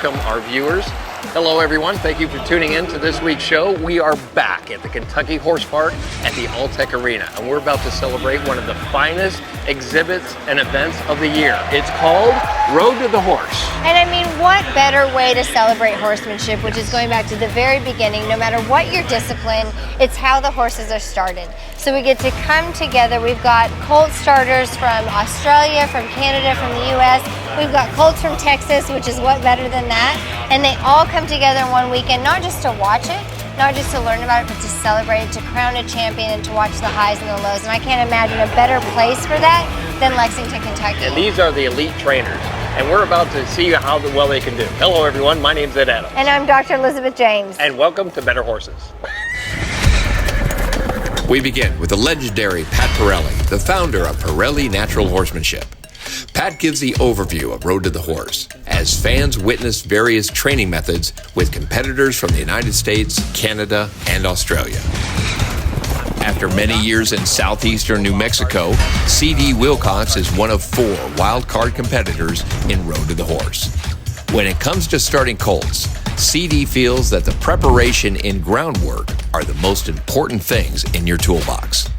welcome our viewers. Hello everyone, thank you for tuning in to this week's show. We are back at the Kentucky Horse Park at the Alltech Arena, and we're about to celebrate one of the finest exhibits and events of the year. It's called Road to the Horse. And I mean, what better way to celebrate horsemanship, which is going back to the very beginning. No matter what your discipline, it's how the horses are started. So we get to come together. We've got colt starters from Australia, from Canada, from the US. We've got colts from Texas, which is what better than that. And they all come together in one weekend, not just to watch it, not just to learn about it, but to celebrate it, to crown a champion, and to watch the highs and the lows. And I can't imagine a better place for that than Lexington, Kentucky. And these are the elite trainers, and we're about to see how well they can do. Hello everyone, my name's Ed Adams. And I'm Dr. Elizabeth James. And welcome to Better Horses. We begin with the legendary Pat Parelli, the founder of Parelli Natural Horsemanship. Pat gives the overview of Road to the Horse as fans witness various training methods with competitors from the United States, Canada, and Australia. After many years in Southeastern New Mexico, CD Wilcox is one of 4 Wildcard competitors in Road to the Horse. When it comes to starting colts, CD feels that the preparation and groundwork are the most important things in your toolbox.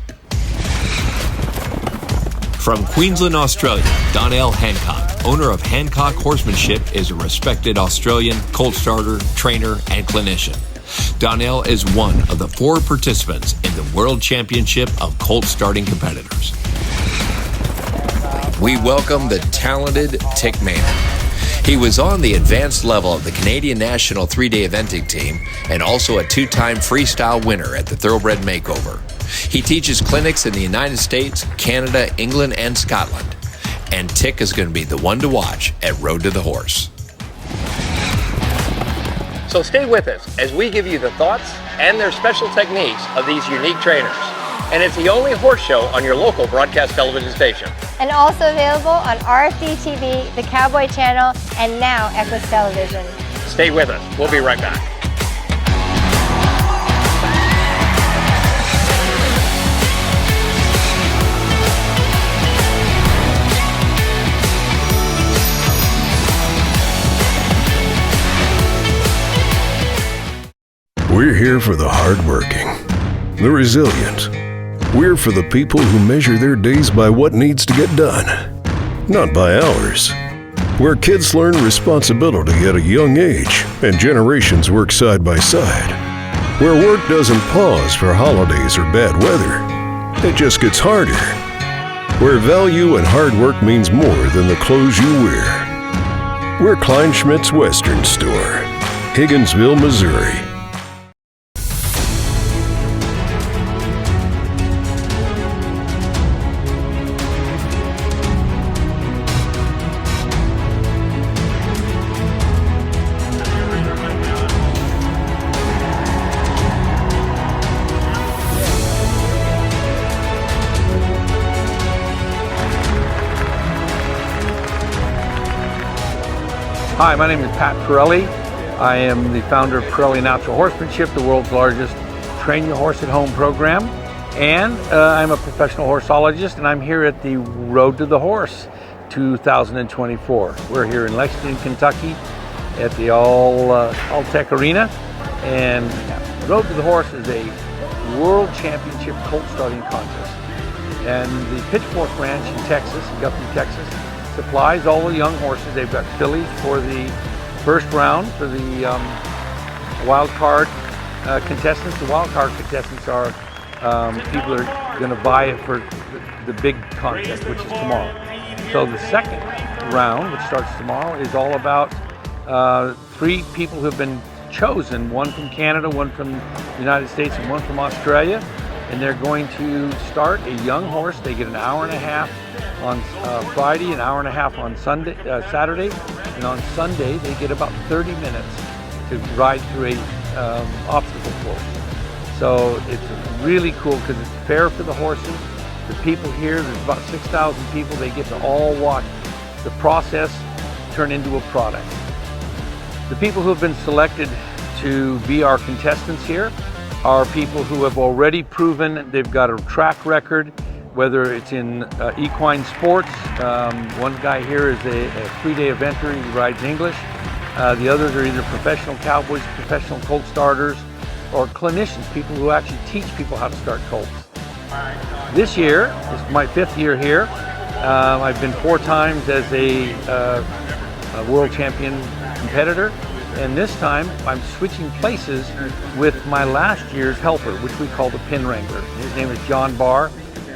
From Queensland, Australia, Donal Hancock, owner of Hancock Horsemanship, is a respected Australian colt starter, trainer, and clinician. Donell is one of the 4 participants in the World Championship of Colt Starting Competitors. We welcome the talented Tik Maynard. He was on the advanced level of the Canadian National 3-day eventing team and also a 2-time freestyle winner at the Thoroughbred Makeover. He teaches clinics in the United States, Canada, England, and Scotland. And Tik is going to be the one to watch at Road to the Horse. So stay with us as we give you the thoughts and their special techniques of these unique trainers. And it's the only horse show on your local broadcast television station. And also available on RFD TV, the Cowboy Channel, and now Equus Television. Stay with us. We'll be right back. We're here for the hardworking, the resilient. We're for the people who measure their days by what needs to get done, not by hours. Where kids learn responsibility at a young age and generations work side by side. Where work doesn't pause for holidays or bad weather. It just gets harder. Where value and hard work means more than the clothes you wear. We're Kleinschmidt's Western Store, Higginsville, Missouri. Hi, my name is Pat Parelli. I am the founder of Parelli Natural Horsemanship, the world's largest train your horse at home program. And I'm a professional horseologist, and I'm here at the Road to the Horse 2024. We're here in Lexington, Kentucky at the Alltech Arena. And Road to the Horse is a world championship colt starting contest. And the Pitchfork Ranch in Texas, Guthrie, Texas, supplies all the young horses. They've got fillies for the first round for the Wildcard contestants. The Wildcard contestants are people that are going to buy it for the big contest, which is tomorrow. So the second round, which starts tomorrow, is all about 3 people who have been chosen, one from Canada, one from the United States, and one from Australia. And they're going to start a young horse. They get an hour and a half on Friday, an hour and a half on Saturday, and on Sunday they get about 30 minutes to ride through a obstacle course. So it's really cool because it's fair for the horses. The people here, there's about 6,000 people. They get to all watch the process turn into a product. The people who have been selected to be our contestants here are people who have already proven they've got a track record, whether it's in equine sports. One guy here is a 3-day eventer, he rides English. The others are either professional cowboys, professional colt starters, or clinicians, people who actually teach people how to start colts. This year is my 5th year here. I've been 4 times as a world champion competitor, and this time I'm switching places with my last year's helper, which we call the pin wrangler. His name is John Barr,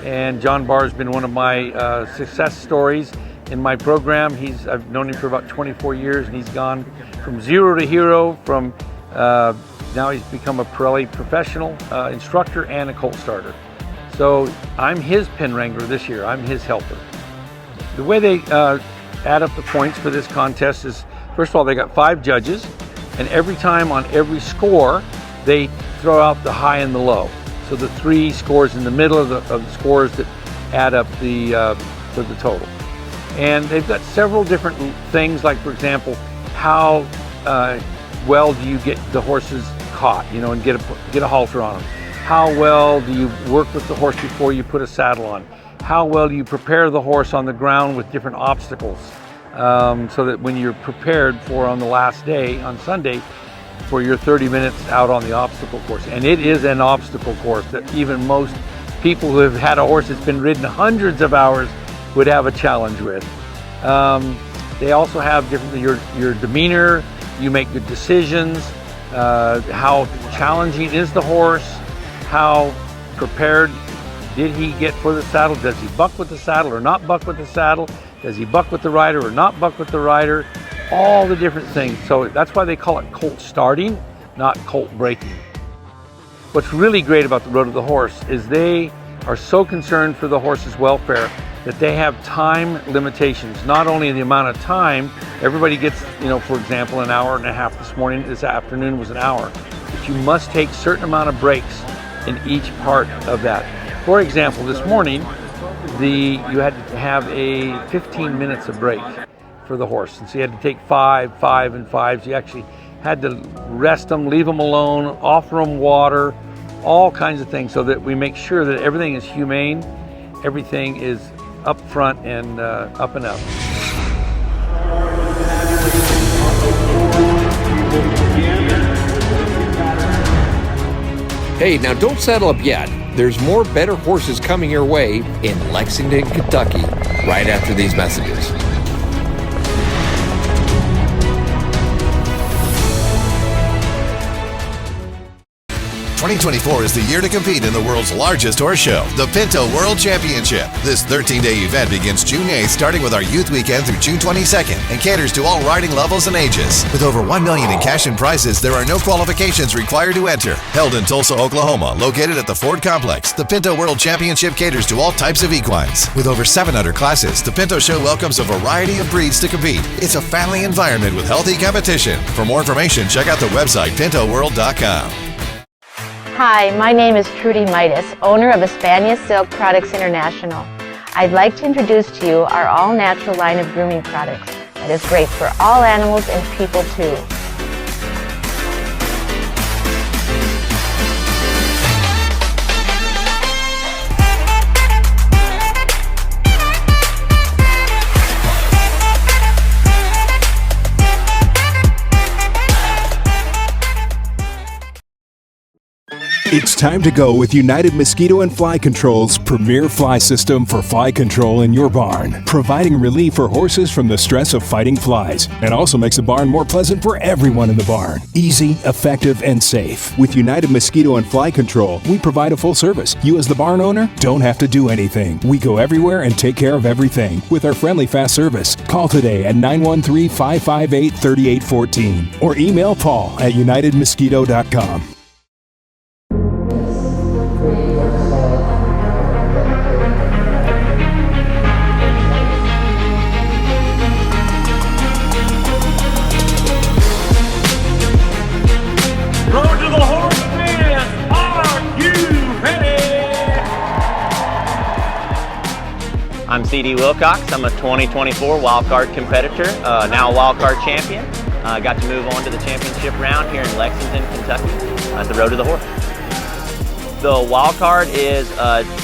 and John Barr has been one of my success stories in my program. I've known him for about 24 years, and he's gone from zero to hero. From now he's become a Parelli professional instructor and a colt starter. So I'm his pin wrangler this year. I'm his helper. The way they add up the points for this contest is, first of all, they got 5 judges, and every time on every score, they throw out the high and the low. So the 3 scores in the middle of the scores that add up to the total. And they've got several different things, like, for example, how well do you get the horses caught, and get a halter on them? How well do you work with the horse before you put a saddle on? How well do you prepare the horse on the ground with different obstacles, so that when you're prepared for on the last day, on Sunday, for your 30 minutes out on the obstacle course? And it is an obstacle course that even most people who have had a horse that's been ridden hundreds of hours would have a challenge with. They also have different, your demeanor, you make good decisions, how challenging is the horse, how prepared did he get for the saddle, does he buck with the saddle or not buck with the saddle, does he buck with the rider or not buck with the rider, all the different things. So that's why they call it colt starting, not colt breaking. What's really great about the Road to the Horse is they are so concerned for the horse's welfare that they have time limitations. Not only the amount of time, everybody gets, for example, an hour and a half this afternoon was an hour, but you must take a certain amount of breaks in each part of that. For example, this morning, you had to have a 15 minutes of break for the horse. And so you had to take 5, 5, and 5. So you actually had to rest them, leave them alone, offer them water, all kinds of things, so that we make sure that everything is humane, everything is up front and up and up. Hey, now don't settle up yet. There's more better horses coming your way in Lexington, Kentucky, right after these messages. 2024 is the year to compete in the world's largest horse show, the Pinto World Championship. This 13-day event begins June 8th, starting with our youth weekend through June 22nd, and caters to all riding levels and ages. With over $1 million in cash and prizes, there are no qualifications required to enter. Held in Tulsa, Oklahoma, located at the Ford Complex, the Pinto World Championship caters to all types of equines. With over 700 classes, the Pinto Show welcomes a variety of breeds to compete. It's a family environment with healthy competition. For more information, check out the website pintoworld.com. Hi, my name is Trudy Midas, owner of Hispania Silk Products International. I'd like to introduce to you our all-natural line of grooming products that is great for all animals and people too. It's time to go with United Mosquito and Fly Control's premier fly system for fly control in your barn, providing relief for horses from the stress of fighting flies, and also makes the barn more pleasant for everyone in the barn. Easy, effective, and safe. With United Mosquito and Fly Control, we provide a full service. You as the barn owner don't have to do anything. We go everywhere and take care of everything with our friendly fast service. Call today at 913-558-3814 or email Paul at unitedmosquito.com. I'm CD Wilcox. I'm a 2024 Wildcard competitor, now a Wildcard champion. Got to move on to the championship round here in Lexington, Kentucky at the Road to the Horse. The wild card is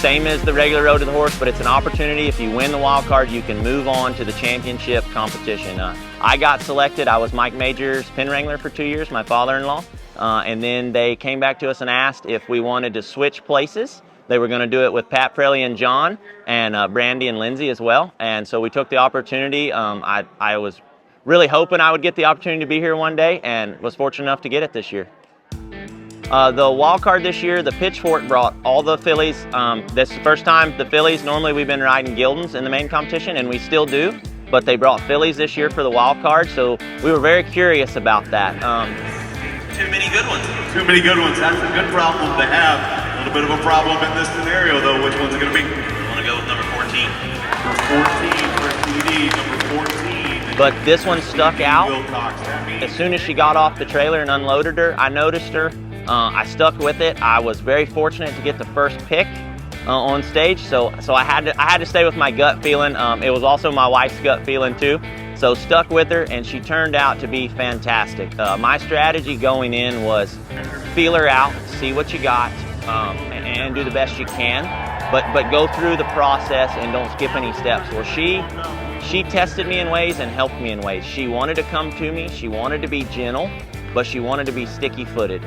same as the regular Road to the Horse, but it's an opportunity. If you win the wild card, you can move on to the championship competition. I got selected. I was Mike Major's pin wrangler for 2 years, my father-in-law. And then they came back to us and asked if we wanted to switch places. They were going to do it with Pat Parelli and John, and Brandy and Lindsay as well. And so we took the opportunity. I was really hoping I would get the opportunity to be here one day, and was fortunate enough to get it this year. The wild card this year, the Pitchfork brought all the fillies. This is the first time the fillies, normally we've been riding Gildens in the main competition, and we still do, but they brought fillies this year for the wild card, so we were very curious about that. Too many good ones. Too many good ones. That's a good problem to have. A little bit of a problem in this scenario, though. Which one's it going to be? I want to go with number 14. Number 14 for TD, number 14. But this one stuck out. Wilcox. As soon as she got off the trailer and unloaded her, I noticed her. I stuck with it. I was very fortunate to get the first pick on stage, so I had to stay with my gut feeling. It was also my wife's gut feeling too. So stuck with her, and she turned out to be fantastic. My strategy going in was feel her out, see what you got, and do the best you can. But go through the process and don't skip any steps. Well, she tested me in ways and helped me in ways. She wanted to come to me. She wanted to be gentle, but she wanted to be sticky-footed.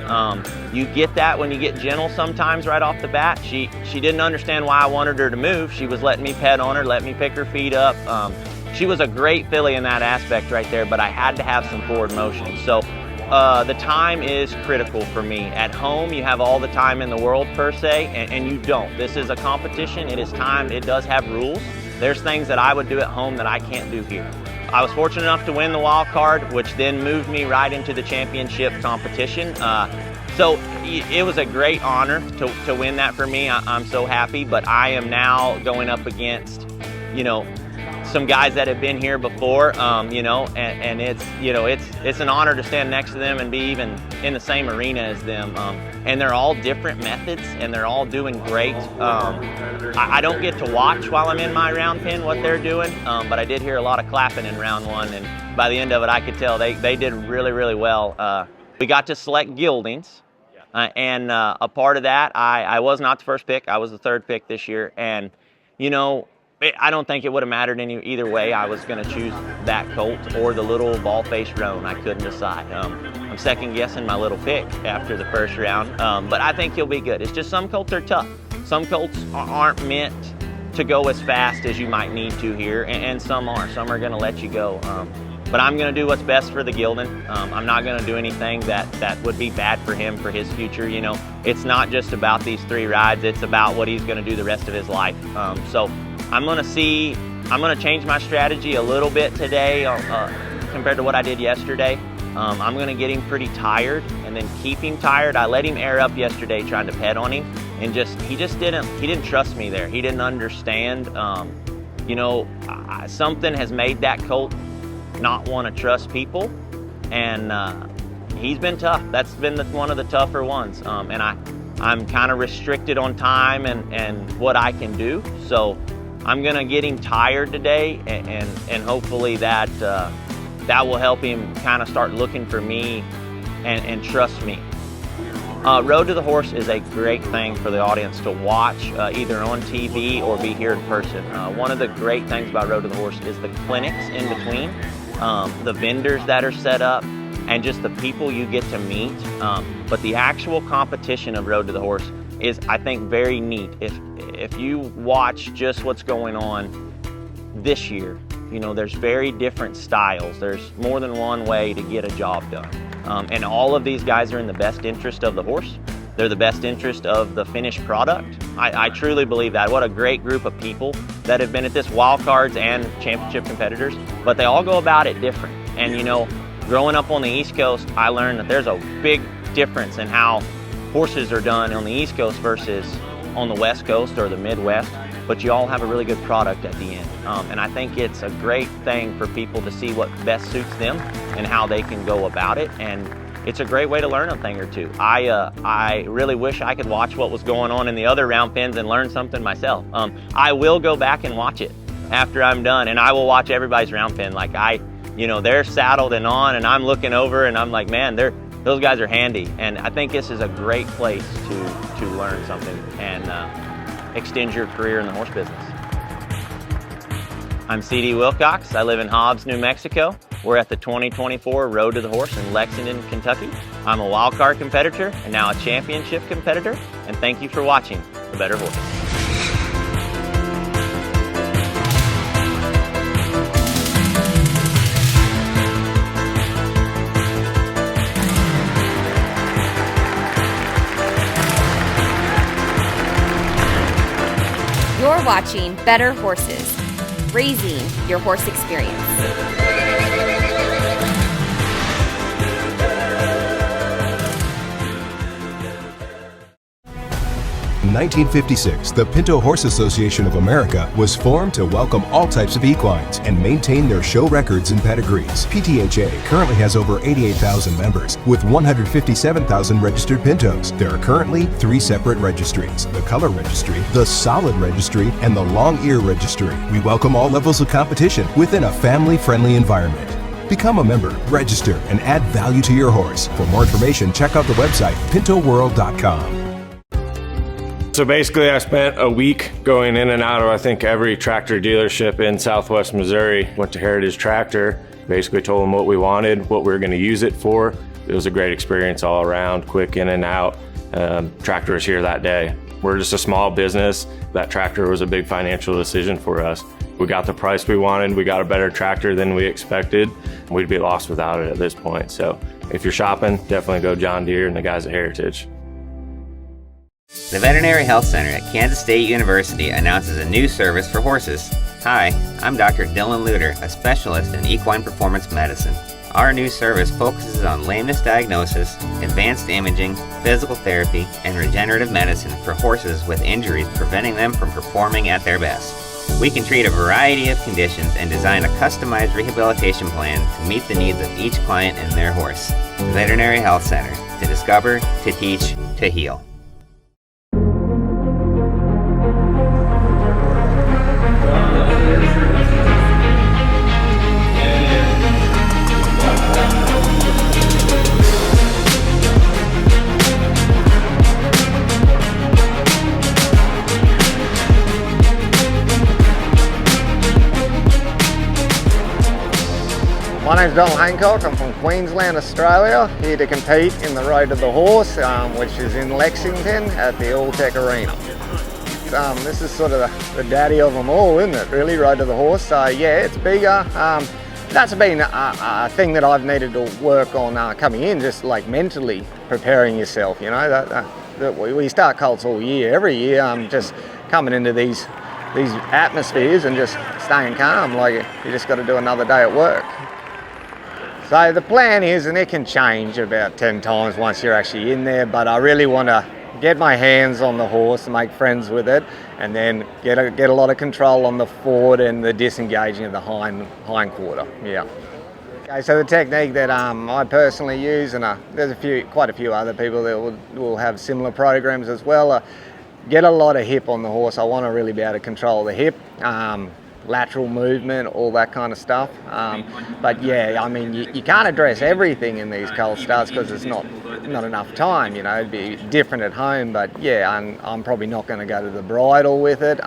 You get that when you get gentle sometimes right off the bat. She didn't understand why I wanted her to move. She was letting me pet on her, letting me pick her feet up. She was a great filly in that aspect right there, but I had to have some forward motion. So the time is critical for me. At home, you have all the time in the world per se, and you don't. This is a competition, it is time, it does have rules. There's things that I would do at home that I can't do here. I was fortunate enough to win the wild card, which then moved me right into the championship competition. So it was a great honor to win that for me. I'm so happy, but I am now going up against, some guys that have been here before, and it's an honor to stand next to them and be even in the same arena as them. And they're all different methods, and they're all doing great. I don't get to watch while I'm in my round pen what they're doing, but I did hear a lot of clapping in round one, and by the end of it, I could tell they did really, really well. We got to select gildings, and a part of that, I was not the first pick. I was the third pick this year, and I don't think it would have mattered either way. I was going to choose that colt or the little ball-faced roan. I couldn't decide. I'm second-guessing my little pick after the first round, but I think he'll be good. It's just some colts are tough. Some colts aren't meant to go as fast as you might need to here, and some are. Some are going to let you go. But I'm going to do what's best for the Gildan. I'm not going to do anything that would be bad for him, for his future. It's not just about these 3 rides. It's about what he's going to do the rest of his life. So I'm going to change my strategy a little bit today compared to what I did yesterday. I'm going to get him pretty tired and then keep him tired. I let him air up yesterday trying to pet on him, and he didn't trust me there. He didn't understand. Something has made that colt not want to trust people, and he's been tough. That's been one of the tougher ones, and I'm kind of restricted on time and what I can do. So I'm gonna get him tired today, and hopefully that will help him kind of start looking for me and trust me. Road to the Horse is a great thing for the audience to watch, either on TV or be here in person. One of the great things about Road to the Horse is the clinics in between, the vendors that are set up, and just the people you get to meet. But the actual competition of Road to the Horse is, I think, very neat. If you watch just what's going on this year, there's very different styles. There's more than one way to get a job done. And all of these guys are in the best interest of the horse. They're the best interest of the finished product. I truly believe that. What a great group of people that have been at this, wild cards and championship competitors, but they all go about it different. And growing up on the East Coast, I learned that there's a big difference in how horses are done on the East Coast versus on the West Coast or the Midwest, but you all have a really good product at the end. And I think it's a great thing for people to see what best suits them and how they can go about it. And it's a great way to learn a thing or two. I really wish I could watch what was going on in the other round pens and learn something myself. I will go back and watch it after I'm done, and I will watch everybody's round pen. Like they're saddled and on, and I'm looking over and I'm like, man, those guys are handy. And I think this is a great place to to learn something and extend your career in the horse business. I'm CD Wilcox. I live in Hobbs, New Mexico. We're at the 2024 Road to the Horse in Lexington, Kentucky. I'm a Wildcard competitor and now a championship competitor. And thank you for watching The Better Horse. You're watching Better Horses, raising your horse experience. 1956, the Pinto Horse Association of America was formed to welcome all types of equines and maintain their show records and pedigrees. PTHA currently has over 88,000 members with 157,000 registered Pintos. There are currently 3 separate registries: the Color Registry, the Solid Registry, and the Long Ear Registry. We welcome all levels of competition within a family-friendly environment. Become a member, register, and add value to your horse. For more information, check out the website pintoworld.com. So basically I spent a week going in and out of I think every tractor dealership in Southwest Missouri. Went to Heritage Tractor, basically told them what we wanted, what we were going to use it for. It was a great experience all around, quick in and out. Tractor was here that day. We're just a small business. That tractor was a big financial decision for us. We got the price we wanted, we got a better tractor than we expected. We'd be lost without it at this point. So if you're shopping, definitely go John Deere and the guys at Heritage. The Veterinary Health Center at Kansas State University announces a new service for horses. Hi, I'm Dr. Dylan Luter, a specialist in equine performance medicine. Our new service focuses on lameness diagnosis, advanced imaging, physical therapy, and regenerative medicine for horses with injuries preventing them from performing at their best. We can treat a variety of conditions and design a customized rehabilitation plan to meet the needs of each client and their horse. The Veterinary Health Center, to discover, to teach, to heal. My name's Donal Hancock. I'm from Queensland, Australia, here to compete in the Road to the Horse, which is in Lexington at the Alltech Arena. This is sort of the daddy of them all, isn't it, really, Road to the Horse? So yeah, it's bigger. That's been a thing that I've needed to work on coming in, just like mentally preparing yourself, you know. We start colts all year, every year, just coming into these atmospheres and just staying calm, like you just got to do another day at work. So the plan is, and it can change about 10 times once you're actually in there, but I really want to get my hands on the horse and make friends with it, and then get a lot of control on the forward and the disengaging of the hind quarter. Yeah. Okay, so the technique that I personally use, and there's quite a few other people that will have similar programs as well. Get a lot of hip on the horse. I want to really be able to control the hip. Lateral movement, all that kind of stuff. But yeah, I mean, you can't address everything in these colt starts because it's not enough time, you know. It'd be different at home, but yeah, I'm probably not going to go to the bridle with it.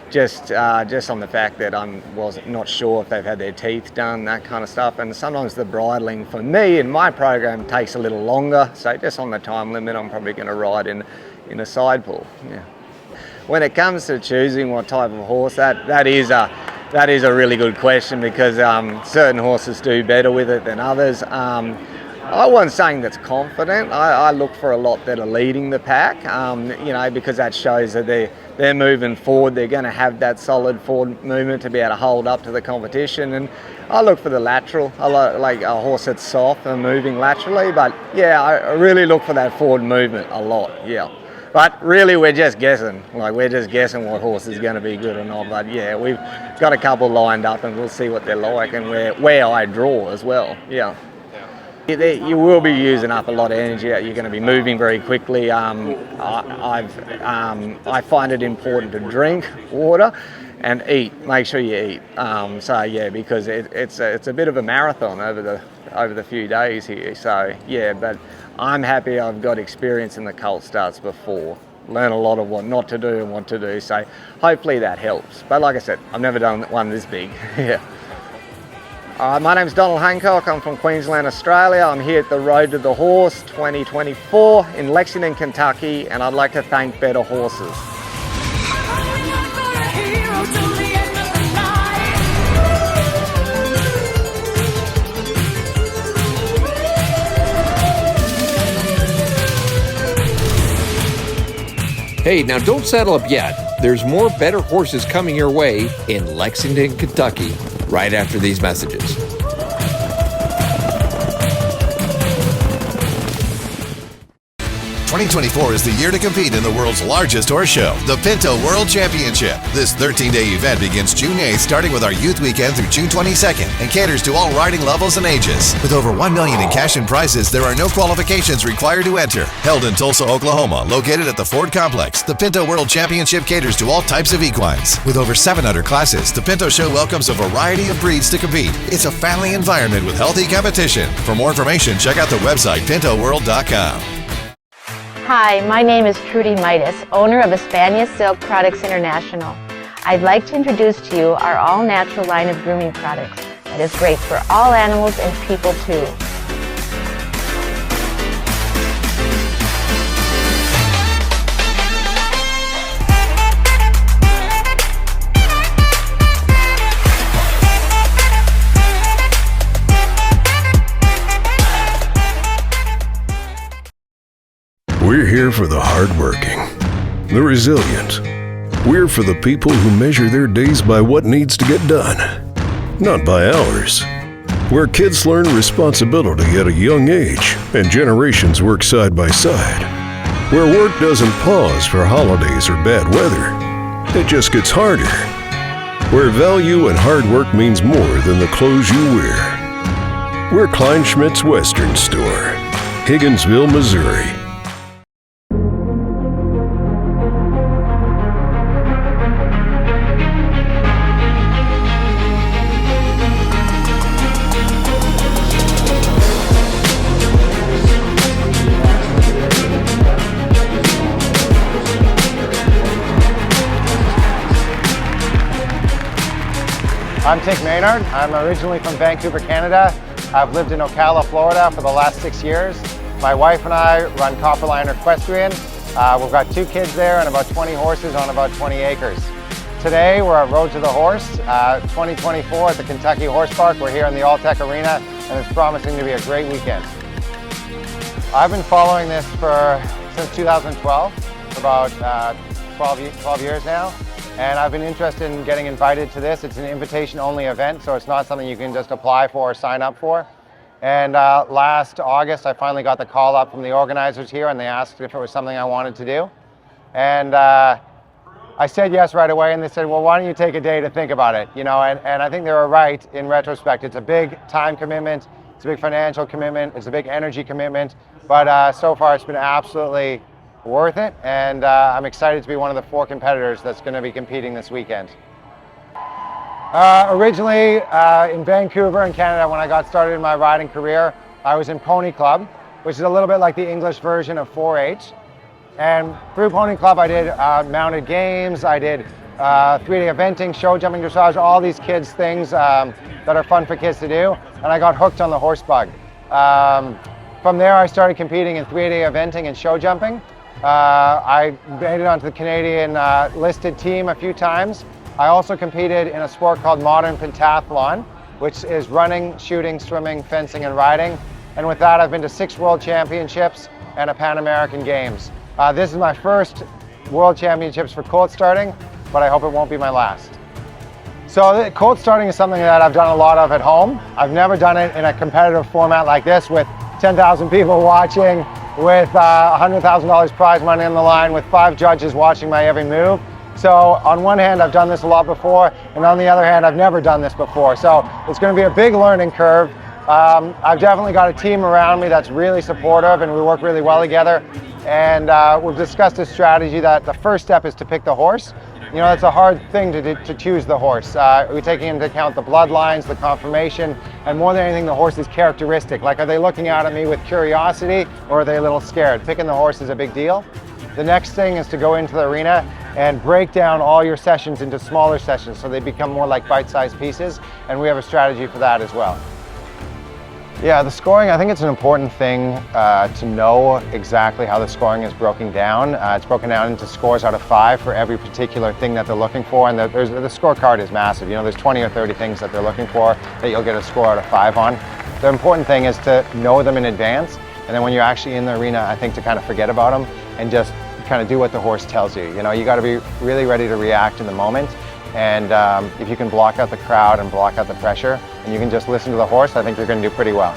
Just on the fact that I was not sure if they've had their teeth done, that kind of stuff. And sometimes the bridling for me in my program takes a little longer. So just on the time limit, I'm probably going to ride in a side pull. Yeah. When it comes to choosing what type of horse, that is a really good question, because certain horses do better with it than others. I wasn't saying that's confident. I look for a lot that are leading the pack, you know, because that shows that they're moving forward. They're going to have that solid forward movement to be able to hold up to the competition. And I look for the lateral. I like a horse that's soft and moving laterally. But yeah, I really look for that forward movement a lot. Yeah. But really, we're just guessing. Like, we're just guessing what horse is going to be good or not. But yeah, we've got a couple lined up, and we'll see what they're like and where I draw as well. Yeah. You will be using up a lot of energy. You're going to be moving very quickly. I find it important to drink water and eat. Make sure you eat. So yeah, because it's a bit of a marathon over the few days here. So yeah, but I'm happy I've got experience in the colt starts before. Learn a lot of what not to do and what to do. So hopefully that helps. But like I said, I've never done one this big. Yeah. My name's Donal Hancock. I'm from Queensland, Australia. I'm here at the Road to the Horse 2024 in Lexington, Kentucky, and I'd like to thank Better Horses. Hey, now don't settle up yet. There's more Better Horses coming your way in Lexington, Kentucky, right after these messages. 2024 is the year to compete in the world's largest horse show, the Pinto World Championship. This 13-day event begins June 8th, starting with our youth weekend through June 22nd, and caters to all riding levels and ages. With over $1 million in cash and prizes, there are no qualifications required to enter. Held in Tulsa, Oklahoma, located at the Ford Complex, the Pinto World Championship caters to all types of equines. With over 700 classes, the Pinto Show welcomes a variety of breeds to compete. It's a family environment with healthy competition. For more information, check out the website pintoworld.com. Hi, my name is Trudy Midas, owner of Espania Silk Products International. I'd like to introduce to you our all-natural line of grooming products that is great for all animals and people too. We're here for the hardworking, the resilient. We're for the people who measure their days by what needs to get done, not by hours. Where kids learn responsibility at a young age and generations work side by side. Where work doesn't pause for holidays or bad weather. It just gets harder. Where value and hard work means more than the clothes you wear. We're Kleinschmidt's Western Store, Higginsville, Missouri. I'm Tik Maynard. I'm originally from Vancouver, Canada. I've lived in Ocala, Florida for the last 6 years. My wife and I run Copperline Equestrian. We've got 2 kids there and about 20 horses on about 20 acres. Today we're at Road to the Horse 2024 at the Kentucky Horse Park. We're here in the Alltech Arena and it's promising to be a great weekend. I've been following this since 2012, for about 12 years now. And I've been interested in getting invited to this. It's an invitation-only event, so it's not something you can just apply for or sign up for. And last August, I finally got the call up from the organizers here, and they asked if it was something I wanted to do. And I said yes right away, and they said, well, why don't you take a day to think about it? You know, and I think they were right in retrospect. It's a big time commitment, it's a big financial commitment, it's a big energy commitment, but so far it's been absolutely worth it, and I'm excited to be one of the 4 competitors that's going to be competing this weekend. Originally in Vancouver in Canada, when I got started in my riding career, I was in Pony Club, which is a little bit like the English version of 4-H. And through Pony Club I did mounted games, I did 3-day eventing, show jumping, dressage, all these kids things that are fun for kids to do, and I got hooked on the horse bug. From there I started competing in 3-day eventing and show jumping. I made it onto the Canadian listed team a few times. I also competed in a sport called modern pentathlon, which is running, shooting, swimming, fencing, and riding. And with that, I've been to 6 world championships and a Pan American Games. This is my first world championships for colt starting, but I hope it won't be my last. So colt starting is something that I've done a lot of at home. I've never done it in a competitive format like this with 10,000 people watching, with $100,000 prize money on the line, with 5 judges watching my every move. So on one hand, I've done this a lot before, and on the other hand, I've never done this before. So it's going to be a big learning curve. I've definitely got a team around me that's really supportive, and we work really well together. And we've discussed a strategy that the first step is to pick the horse. You know, it's a hard thing to choose the horse. We're taking into account the bloodlines, the conformation, and more than anything, the horse's characteristic. Like, are they looking out at me with curiosity, or are they a little scared? Picking the horse is a big deal. The next thing is to go into the arena and break down all your sessions into smaller sessions so they become more like bite-sized pieces, and we have a strategy for that as well. Yeah, the scoring, I think it's an important thing to know exactly how the scoring is broken down. It's broken down into scores out of 5 for every particular thing that they're looking for, and the scorecard is massive. You know, there's 20 or 30 things that they're looking for that you'll get a score out of 5 on. The important thing is to know them in advance, and then when you're actually in the arena, I think to kind of forget about them and just kind of do what the horse tells you. You know, you got to be really ready to react in the moment. And if you can block out the crowd and block out the pressure, and you can just listen to the horse, I think you're going to do pretty well.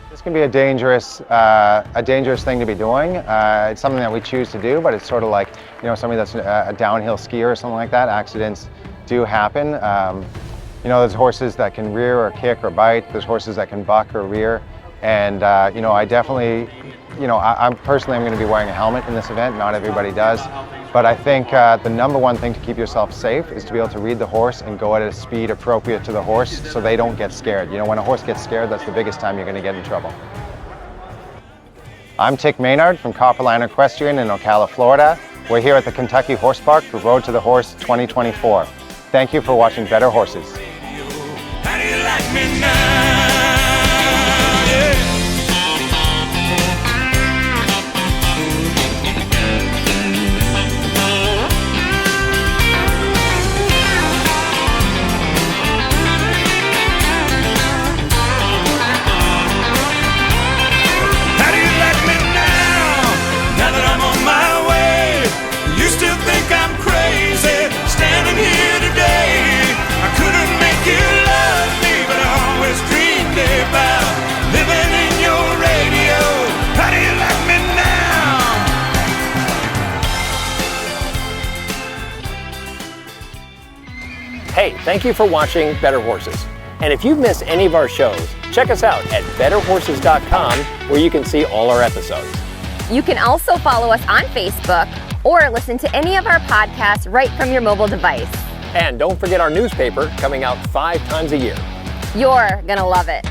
This can be a dangerous thing to be doing. It's something that we choose to do, but it's sort of like, you know, somebody that's a downhill skier or something like that. Accidents do happen. You know, there's horses that can rear or kick or bite. There's horses that can buck or rear. And you know, I definitely, you know, I'm going to be wearing a helmet in this event. Not everybody does. But I think the number one thing to keep yourself safe is to be able to read the horse and go at a speed appropriate to the horse so they don't get scared. You know, when a horse gets scared, that's the biggest time you're going to get in trouble. I'm Tik Maynard from Copperline Equestrian in Ocala, Florida. We're here at the Kentucky Horse Park for Road to the Horse 2024. Thank you for watching Better Horses. How do you like me now? Hey, thank you for watching Better Horses. And if you've missed any of our shows, check us out at betterhorses.com, where you can see all our episodes. You can also follow us on Facebook or listen to any of our podcasts right from your mobile device. And don't forget our newspaper coming out 5 times a year. You're gonna love it.